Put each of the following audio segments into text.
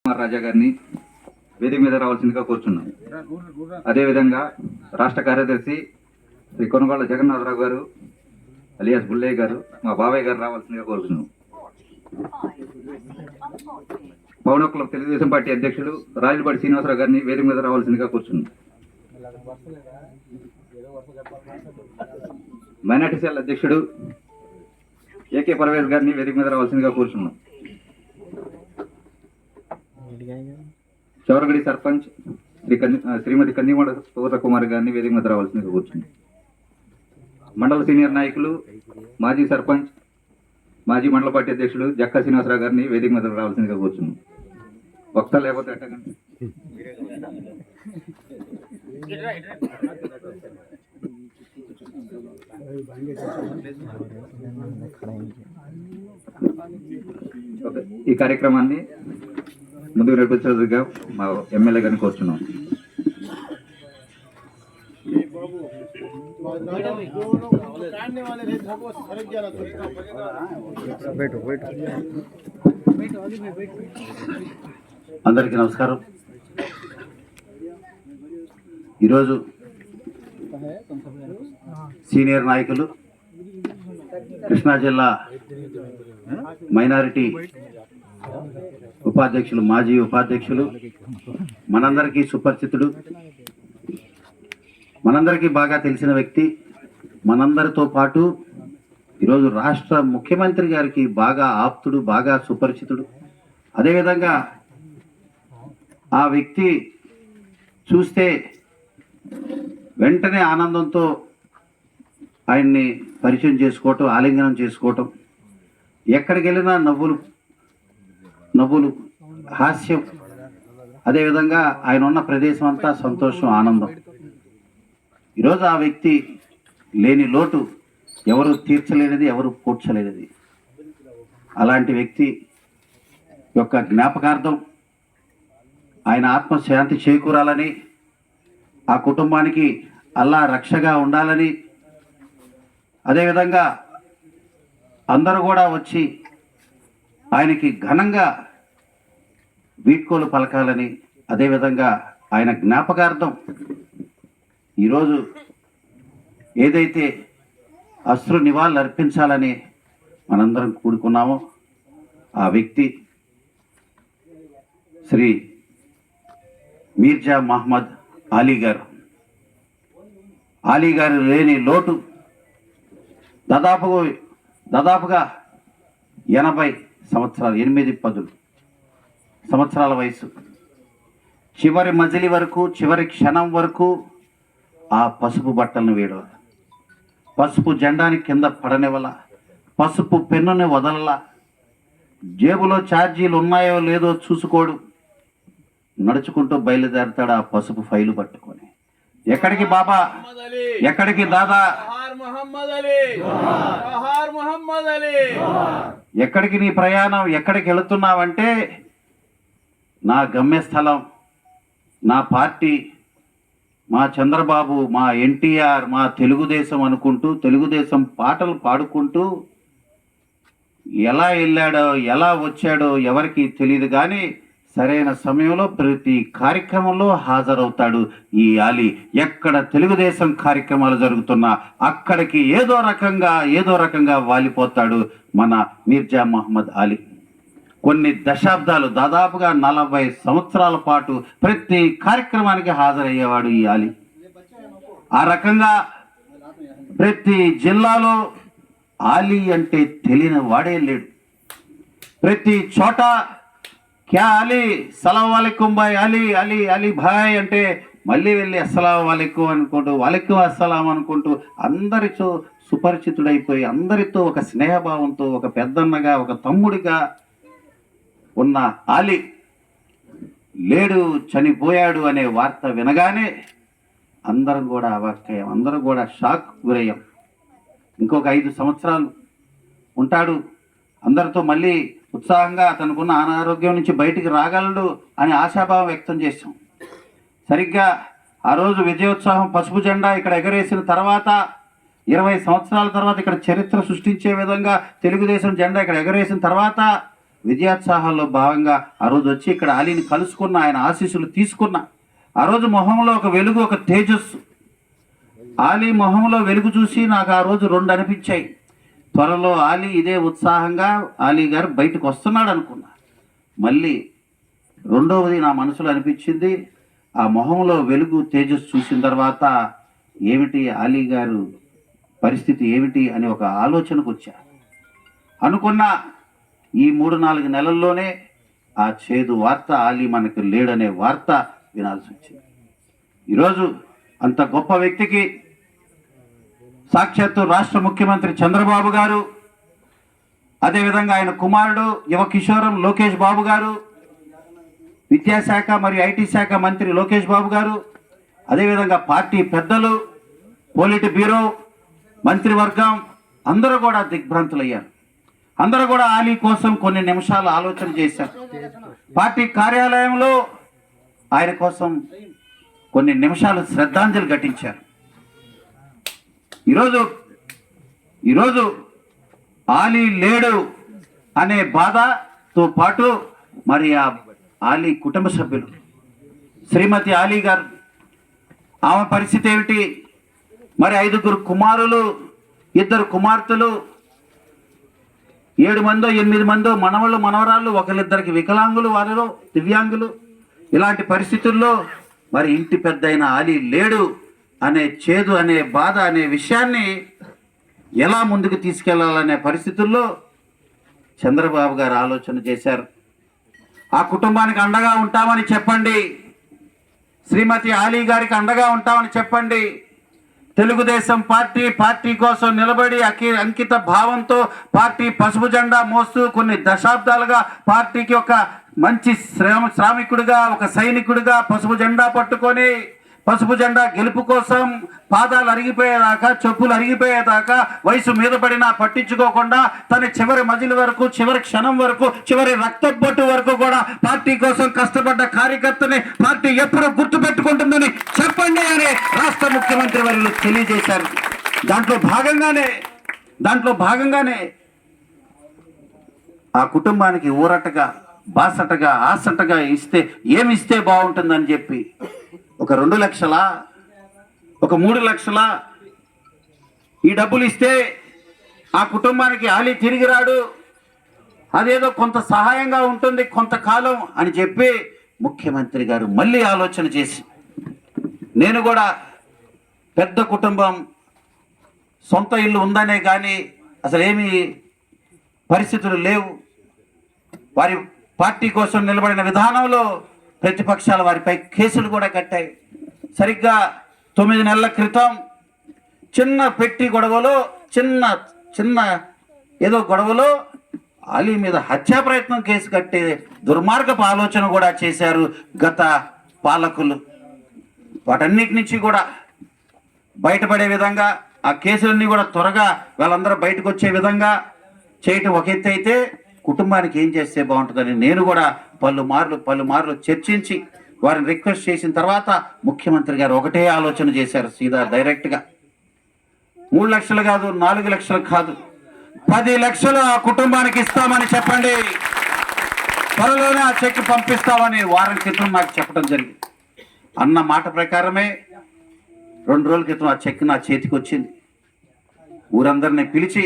రాజా గారిని వేదిక మీద రావాల్సిందిగా కోరుచున్నాం. అదేవిధంగా రాష్ట్ర కార్యదర్శి శ్రీ కొనగోళ్ల జగన్నాథరావు గారు అలియాస్ బుల్లయ్య గారు మా బాబాయ్ గారు రావాల్సిందిగా కోరుచున్నాం. పవన క్లబ్ తెలుగుదేశం పార్టీ అధ్యక్షుడు రాజులపాటి శ్రీనివాసరావు గారిని వేదిక మీద రావాల్సిందిగా కోరుచున్నాం. మైనార్టీ సెల్ అధ్యక్షుడు ఏకే పరవేజ్ గారిని వేదిక మీద రావాల్సిందిగా కోరుచున్నాం. చౌరగడి సర్పంచ్ శ్రీమతి కందిమడ సుగత కుమార్ గారిని వేదిక మీద రావాల్సిందిగా కూర్చుంది. మండల సీనియర్ నాయకులు మాజీ సర్పంచ్ మాజీ మండల పార్టీ అధ్యక్షుడు జక్కా శ్రీనివాసరావు గారిని వేదిక మీద రావాల్సిందిగా కూర్చున్నాం. వక్త లేకపోతే ఎట్టగండి. ఈ కార్యక్రమాన్ని ముందుకు నడిపించేందుకుగా మా ఎమ్మెల్యే గారిని కోరుచున్నాం. అందరికీ నమస్కారం. ఈరోజు సీనియర్ నాయకులు కృష్ణా జిల్లా మైనారిటీ ఉపాధ్యక్షులు మాజీ ఉపాధ్యక్షులు మనందరికీ సుపరిచితుడు, మనందరికీ బాగా తెలిసిన వ్యక్తి, మనందరితో పాటు ఈరోజు రాష్ట్ర ముఖ్యమంత్రి గారికి బాగా ఆప్తుడు, బాగా సుపరిచితుడు. అదేవిధంగా ఆ వ్యక్తి చూస్తే వెంటనే ఆనందంతో ఆయన్ని పరిచయం చేసుకోవటం, ఆలింగనం చేసుకోవటం, ఎక్కడికి వెళ్ళినా నవ్వులు హాస్యం, అదేవిధంగా ఆయన ఉన్న ప్రదేశం అంతా సంతోషం, ఆనందం. ఈరోజు ఆ వ్యక్తి లేని లోటు ఎవరు తీర్చలేనిది, ఎవరు పూడ్చలేనిది. అలాంటి వ్యక్తి యొక్క జ్ఞాపకార్థం ఆయన ఆత్మశాంతి చేకూరాలని, ఆ కుటుంబానికి అల్లా రక్షగా ఉండాలని, అదేవిధంగా అందరూ కూడా వచ్చి ఆయనకి ఘనంగా వీడ్కోలు పలకాలని, అదేవిధంగా ఆయన జ్ఞాపకార్థం ఈరోజు ఏదైతే అశ్రు నివాళులు అర్పించాలని మనందరం కూడుకున్నామో ఆ వ్యక్తి శ్రీ మీర్జా మహమ్మద్ అలీ గారు. అలీ గారు లేని లోటు దాదాపుగా 80 సంవత్సరాలు, 8-10 సంవత్సరాల వయసు, చివరి మజిలి వరకు, చివరి క్షణం వరకు ఆ పసుపు బట్టలను వేయడం, పసుపు జెండాని కింద పడనివ్వాల, పసుపు పెన్నుని వదలలా, జేబులో ఛార్జీలు ఉన్నాయో లేదో చూసుకోడు, నడుచుకుంటూ బయలుదేరతాడు ఆ పసుపు ఫైలు పట్టుకొని. ఎక్కడికి బాబా, ఎక్కడికి దాదా, ఎక్కడికి నీ ప్రయాణం, ఎక్కడికి వెళుతున్నావంటే నా గమ్యస్థలం నా పార్టీ, మా చంద్రబాబు, మా ఎన్టీఆర్, మా తెలుగుదేశం అనుకుంటూ తెలుగుదేశం పాటలు పాడుకుంటూ ఎలా వెళ్ళాడో ఎలా వచ్చాడో ఎవరికి తెలియదు, కానీ సరైన సమయంలో ప్రతి కార్యక్రమంలో హాజరవుతాడు ఈ అలీ. ఎక్కడ తెలుగుదేశం కార్యక్రమాలు జరుగుతున్నా అక్కడికి ఏదో రకంగా వాలిపోతాడు మన మీర్జా మహమ్మద్ అలీ. కొన్ని దశాబ్దాలు, దాదాపుగా 40 సంవత్సరాల పాటు ప్రతి కార్యక్రమానికి హాజరయ్యేవాడు ఈ అలీ. ఆ రకంగా ప్రతి జిల్లాలో అలీ అంటే తెలియని వాడే లేడు. ప్రతి చోట క్యా అలీ, సలాం వాలేకుం భాయ్, అలీ అలీ అలీ భాయ్ అంటే మళ్ళీ వెళ్ళి అస్సలాం వాలేకుం అనుకుంటూ, వాలేకుం అస్సలాం అనుకుంటూ అందరితో సుపరిచితుడైపోయి, అందరితో ఒక స్నేహభావంతో, ఒక పెద్దన్నగా, ఒక తమ్ముడిగా ఉన్న అలీ లేడు, చనిపోయాడు అనే వార్త వినగానే అందరం కూడా అవాక్కయ్యాం, అందరం కూడా షాక్ గురయ్యాం. ఇంకొక 5 సంవత్సరాలు ఉంటాడు, అందరితో మళ్ళీ ఉత్సాహంగా తనకున్న అనారోగ్యం నుంచి బయటికి రాగలడు అని ఆశాభావం వ్యక్తం చేశాం. సరిగ్గా ఆ రోజు విజయోత్సవం పసుపు జెండా ఇక్కడ ఎగరేసిన తర్వాత 20 సంవత్సరాల తర్వాత ఇక్కడ చరిత్ర సృష్టించే విధంగా తెలుగుదేశం జెండా ఇక్కడ ఎగరేసిన తర్వాత విజయోత్సాహాల్లో భాగంగా ఆ రోజు వచ్చి ఇక్కడ అలీని కలుసుకున్న, ఆయన ఆశీస్సులు తీసుకున్న. ఆ రోజు మొహంలో ఒక వెలుగు, ఒక తేజస్సు. ఆలీ మొహంలో వెలుగు చూసి నాకు ఆ రోజు రెండు అనిపించాయి. త్వరలో ఆలీ ఇదే ఉత్సాహంగా ఆలీ గారు బయటకు వస్తున్నాడు అనుకున్నా. మళ్ళీ రెండవది నా మనసులో అనిపించింది, ఆ మొహంలో వెలుగు తేజస్సు చూసిన తర్వాత ఏమిటి ఆలీ గారు పరిస్థితి ఏమిటి అని ఒక ఆలోచనకు వచ్చా. అనుకున్న ఈ 3-4 నెలల్లోనే ఆ చేదు వార్త, ఆలీ మనకు లేడనే వార్త వినాల్సి వచ్చింది. ఈరోజు అంత గొప్ప వ్యక్తికి సాక్షాత్తు రాష్ట్ర ముఖ్యమంత్రి చంద్రబాబు గారు, అదేవిధంగా ఆయన కుమారుడు యువ కిషోరం లోకేష్ బాబు గారు, విద్యాశాఖ మరియు ఐటీ శాఖ మంత్రి లోకేష్ బాబు గారు, అదేవిధంగా పార్టీ పెద్దలు, పోలిట్ బ్యూరో, మంత్రివర్గం అందరూ కూడా దిగ్భ్రాంతులయ్యారు. అందరూ కూడా ఆలీ కోసం కొన్ని నిమిషాలు ఆలోచన చేశారు. పార్టీ కార్యాలయంలో ఆయన కోసం కొన్ని నిమిషాలు శ్రద్ధాంజలి ఘటించారు. ఈరోజు ఆలీ లేడు అనే బాధతో పాటు మరి ఆ ఆలీ కుటుంబ సభ్యులు, శ్రీమతి ఆలీ గారు, ఆమె పరిస్థితి ఏమిటి? మరి 5 కుమారులు, 2 కుమార్తెలు, 7 మందో 8 మందో మనవళ్ళు మనవరాళ్ళు, ఒకరిద్దరికి వికలాంగులు, వారిలో దివ్యాంగులు. ఇలాంటి పరిస్థితుల్లో మరి ఇంటి పెద్ద అయిన ఆలీ లేడు అనే చేదు, అనే బాధ, అనే విషయాన్ని ఎలా ముందుకు తీసుకెళ్లాలనే పరిస్థితుల్లో చంద్రబాబు గారు ఆలోచన చేశారు. ఆ కుటుంబానికి అండగా ఉంటామని చెప్పండి, శ్రీమతి ఆలీ గారికి అండగా ఉంటామని చెప్పండి. తెలుగుదేశం పార్టీ కోసం నిలబడి అంకిత భావంతో పార్టీ పసుపు జెండా మోస్తూ కొన్ని దశాబ్దాలుగా పార్టీకి ఒక మంచి శ్రామికుడిగా, ఒక సైనికుడిగా పసుపు జెండా పట్టుకొని, పసుపు జెండా గెలుపు కోసం పాదాలు అరిగిపోయేదాకా, చెప్పులు అరిగిపోయేదాకా, వయసు మీద పడినా పట్టించుకోకుండా తన చివరి మజిలి వరకు, చివరి క్షణం వరకు, చివరి రక్తబొట్టు వరకు కూడా పార్టీ కోసం కష్టపడ్డ కార్యకర్తని పార్టీ ఎప్పుడు గుర్తుపెట్టుకుంటుందని చెప్పండి అని రాష్ట్ర ముఖ్యమంత్రి వర్యులు తెలియజేశారు. దాంట్లో భాగంగానే ఆ కుటుంబానికి ఊరటగా, బాసటగా, ఆసటగా ఏమిస్తే బాగుంటుందని చెప్పి ఒక 2 లక్షల, ఒక 3 లక్షల ఈ డబ్బులు ఇస్తే ఆ కుటుంబానికి ఆలీ తిరిగి రాడు, అదేదో కొంత సహాయంగా ఉంటుంది కొంతకాలం అని చెప్పి ముఖ్యమంత్రి గారు మళ్ళీ ఆలోచన చేసి, నేను కూడా పెద్ద కుటుంబం, సొంత ఇల్లు ఉందనే కానీ అసలు ఏమీ పరిస్థితులు లేవు, వారి పార్టీ కోసం నిలబడిన విధానంలో ప్రతిపక్షాలు వారిపై కేసులు కూడా కట్టాయి. సరిగ్గా 9 నెలల క్రితం చిన్న పెట్టి గొడవలో, చిన్న ఏదో గొడవలో ఆలీ మీద హత్యా ప్రయత్నం కేసు కట్టే దుర్మార్గపు ఆలోచన కూడా చేశారు గత పాలకులు. వాటన్నిటి నుంచి కూడా బయటపడే విధంగా, ఆ కేసులన్నీ కూడా త్వరగా వాళ్ళందరూ బయటకు వచ్చే విధంగా చేయటం ఒక ఎత్తు అయితే, కుటుంబానికి ఏం చేస్తే బాగుంటుందని నేను కూడా పలుమార్లు చర్చించి వారిని రిక్వెస్ట్ చేసిన తర్వాత ముఖ్యమంత్రి గారు ఒకటే ఆలోచన చేశారు, సీదా డైరెక్ట్గా 3 లక్షలు కాదు, 4 లక్షలు కాదు, 10 లక్షలు ఆ కుటుంబానికి ఇస్తామని చెప్పండి, త్వరలోనే ఆ చెక్ పంపిస్తామని వారం క్రితం నాకు చెప్పడం జరిగింది. అన్న మాట ప్రకారమే 2 రోజుల క్రితం ఆ చెక్ నా చేతికి వచ్చింది. ఊరందరినీ పిలిచి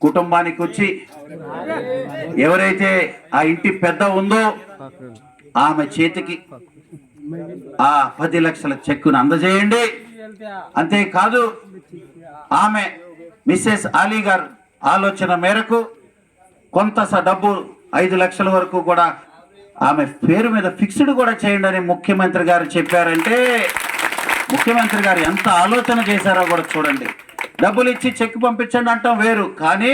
కుటుంబానికి వచ్చి ఎవరైతే ఆ ఇంటి పెద్ద ఉందో ఆమె చేతికి ఆ 10 లక్షల చెక్కును అందజేయండి. అంతేకాదు ఆమె మిస్సెస్ ఆలీ గారు ఆలోచన మేరకు కొంత డబ్బు 5 లక్షల వరకు కూడా ఆమె పేరు మీద ఫిక్స్డ్ కూడా చేయండి అని ముఖ్యమంత్రి గారు చెప్పారంటే ముఖ్యమంత్రి గారు ఎంత ఆలోచన చేశారో కూడా చూడండి. డబ్బులు ఇచ్చి చెక్ పంపించండి అంటాం వేరు, కానీ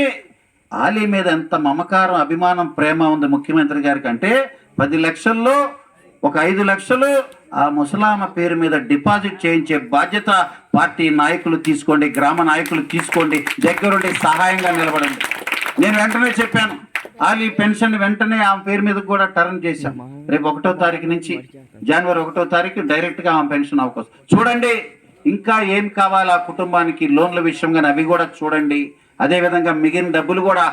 ఆలీ మీద ఎంత మమకారం, అభిమానం, ప్రేమ ఉంది ముఖ్యమంత్రి గారికి అంటే 10 లక్షల్లో ఒక 5 లక్షలు ఆ ముసలామ పేరు మీద డిపాజిట్ చేయించే బాధ్యత పార్టీ నాయకులు తీసుకోండి, గ్రామ నాయకులు తీసుకోండి, దగ్గరుండి సహాయంగా నిలబడండి. నేను వెంటనే చెప్పాను, ఆలీ పెన్షన్ వెంటనే ఆమె పేరు మీద కూడా టర్న్ చేశాం. రేపు 1వ తారీఖు నుంచి జనవరి 1వ తారీఖు డైరెక్ట్గా ఆమె పెన్షన్ అవకాశం. చూడండి ఇంకా ఏం కావాలి ఆ కుటుంబానికి, లోన్ల విషయం కానీ అవి కూడా చూడండి. అదేవిధంగా మిగిలిన డబ్బులు కూడా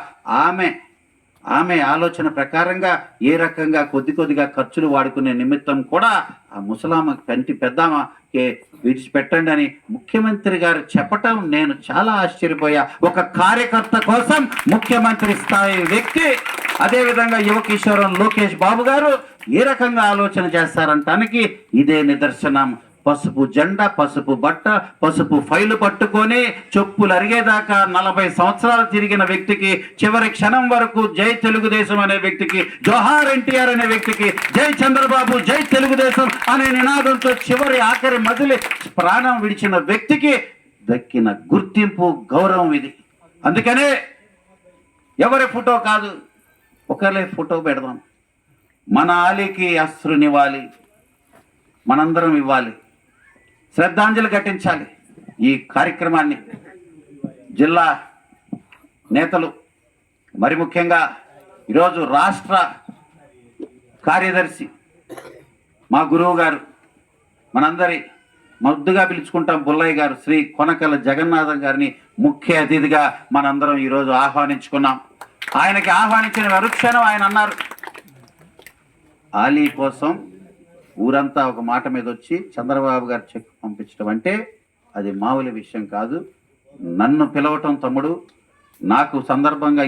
ఆమె ఆలోచన ప్రకారంగా ఏ రకంగా కొద్ది కొద్దిగా ఖర్చులు వాడుకునే నిమిత్తం కూడా ఆ ముసలామ కంటి పెద్దామకి విడిచిపెట్టండి అని ముఖ్యమంత్రి గారు చెప్పటం నేను చాలా ఆశ్చర్యపోయా. ఒక కార్యకర్త కోసం ముఖ్యమంత్రి స్థాయి వ్యక్తి, అదేవిధంగా యువ కిషోరం లోకేష్ బాబు గారు ఏ రకంగా ఆలోచన చేస్తారంటానికి ఇదే నిదర్శనం. పసుపు జెండా, పసుపు బట్ట, పసుపు ఫైలు పట్టుకొని చెప్పులు అరిగేదాకా 40 సంవత్సరాలు తిరిగిన వ్యక్తికి చివరి క్షణం వరకు జై తెలుగుదేశం అనే వ్యక్తికి, జోహార్ ఎన్టీఆర్ అనే వ్యక్తికి, జై చంద్రబాబు జై తెలుగుదేశం అనే నినాదంతో చివరి ఆఖరి మదిలి ప్రాణం విడిచిన వ్యక్తికి దక్కిన గుర్తింపు, గౌరవం ఇది. అందుకనే ఎవరి ఫోటో కాదు, ఒకరే ఫోటో పెడదాం. మన ఆలీకి అశ్రునివ్వాలి, మనందరం ఇవ్వాలి, శ్రద్ధాంజలి ఘటించాలి. ఈ కార్యక్రమాన్ని జిల్లా నేతలు, మరి ముఖ్యంగా ఈరోజు రాష్ట్ర కార్యదర్శి మా గురువు గారు, మనందరి ముద్దుగా పిలుచుకుంటాం బుల్లయ్య గారు, శ్రీ కొనకల జగన్నాథం గారిని ముఖ్య అతిథిగా మనందరం ఈరోజు ఆహ్వానించుకున్నాం. ఆయనకి ఆహ్వానించిన మరుక్షణం ఆయన అన్నారు, ఆలీ కోసం ఊరంతా ఒక మాట మీద వచ్చి చంద్రబాబు గారు చెక్ పంపించడం అంటే అది మామూలు విషయం కాదు. నన్ను పిలవటం తమ్ముడు, నాకు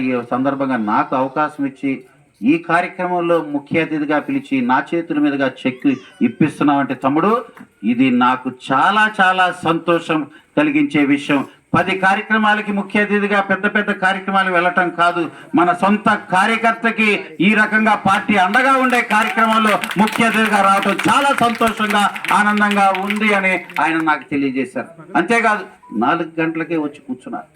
ఈ సందర్భంగా నాకు అవకాశం ఇచ్చి ఈ కార్యక్రమంలో ముఖ్య అతిథిగా పిలిచి నా చేతుల మీదుగా చెక్ ఇప్పిస్తున్నామంటే తమ్ముడు, ఇది నాకు చాలా చాలా సంతోషం కలిగించే విషయం. 10 కార్యక్రమాలకి ముఖ్య అతిథిగా పెద్ద పెద్ద కార్యక్రమాలు వెళ్ళటం కాదు, మన సొంత కార్యకర్తకి ఈ రకంగా పార్టీ అండగా ఉండే కార్యక్రమాల్లో ముఖ్య అతిథిగా రావటం చాలా సంతోషంగా, ఆనందంగా ఉంది అని ఆయన నాకు తెలియజేశారు. అంతేకాదు 4 గంటలకే వచ్చి కూర్చున్నారు.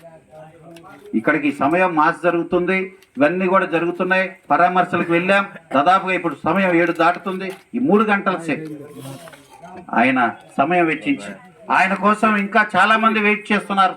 ఇక్కడికి సమయం మాస్ జరుగుతుంది, ఇవన్నీ కూడా జరుగుతున్నాయి. పరామర్శలకు వెళ్ళాం, దాదాపుగా ఇప్పుడు సమయం 7 దాటుతుంది. ఈ 3 గంటల సేపు ఆయన సమయం వెచ్చించి, ఆయన కోసం ఇంకా చాలా మంది వెయిట్ చేస్తున్నారు.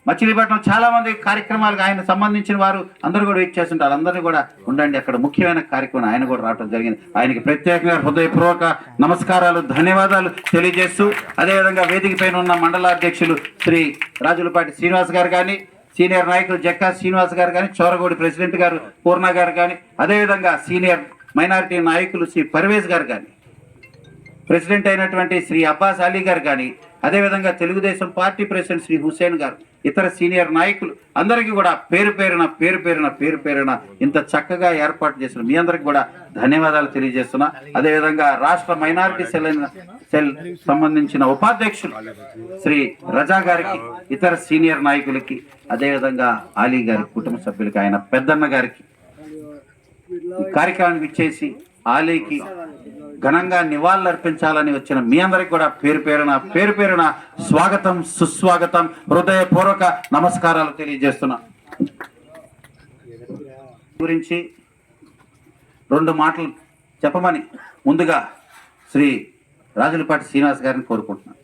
మచిలీపట్నం చాలా మంది కార్యక్రమాలకు ఆయన సంబంధించిన వారు అందరూ కూడా వెయిట్ చేస్తుంటారు. అందరూ కూడా ఉండండి, అక్కడ ముఖ్యమైన కార్యక్రమం ఆయన కూడా రావడం జరిగింది. ఆయనకి ప్రత్యేకంగా హృదయపూర్వక నమస్కారాలు, ధన్యవాదాలు తెలియజేస్తూ, అదేవిధంగా వేదిక పైన ఉన్న మండలాధ్యక్షులు శ్రీ రాజులపాటి శ్రీనివాస్ గారు కానీ, సీనియర్ నాయకులు జక్కా శ్రీనివాస్ గారు కానీ, చోరగోడి ప్రెసిడెంట్ గారు పూర్ణ గారు కానీ, అదేవిధంగా సీనియర్ మైనారిటీ నాయకులు శ్రీ పర్వేజ్ గారు కానీ, ప్రెసిడెంట్ అయినటువంటి శ్రీ అబ్బాస్ అలీ గారు కానీ, అదేవిధంగా తెలుగుదేశం పార్టీ ప్రెసిడెంట్ శ్రీ హుసేన్ గారు, ఇతర సీనియర్ నాయకులు అందరికీ కూడా పేరు పేరున ఇంత చక్కగా ఏర్పాటు చేసిన మీ అందరికి కూడా ధన్యవాదాలు తెలియజేస్తున్నా. అదేవిధంగా రాష్ట్ర మైనారిటీ సెల్ సంబంధించిన ఉపాధ్యక్షులు శ్రీ రజా గారికి, ఇతర సీనియర్ నాయకులకి, అదేవిధంగా అలీ గారి కుటుంబ సభ్యులకి, ఆయన పెద్దన్న గారికి ఈ కార్యక్రమానికి ఇచ్చేసి ఆలీకి ఘనంగా నివాళులు అర్పించాలని వచ్చిన మీ అందరికి కూడా పేరు పేరున స్వాగతం, సుస్వాగతం, హృదయపూర్వక నమస్కారాలు తెలియజేస్తున్నా. గురించి 2 మాటలు చెప్పమని ముందుగా శ్రీ రాజులపాటి శ్రీనివాస్ గారిని కోరుకుంటున్నాను.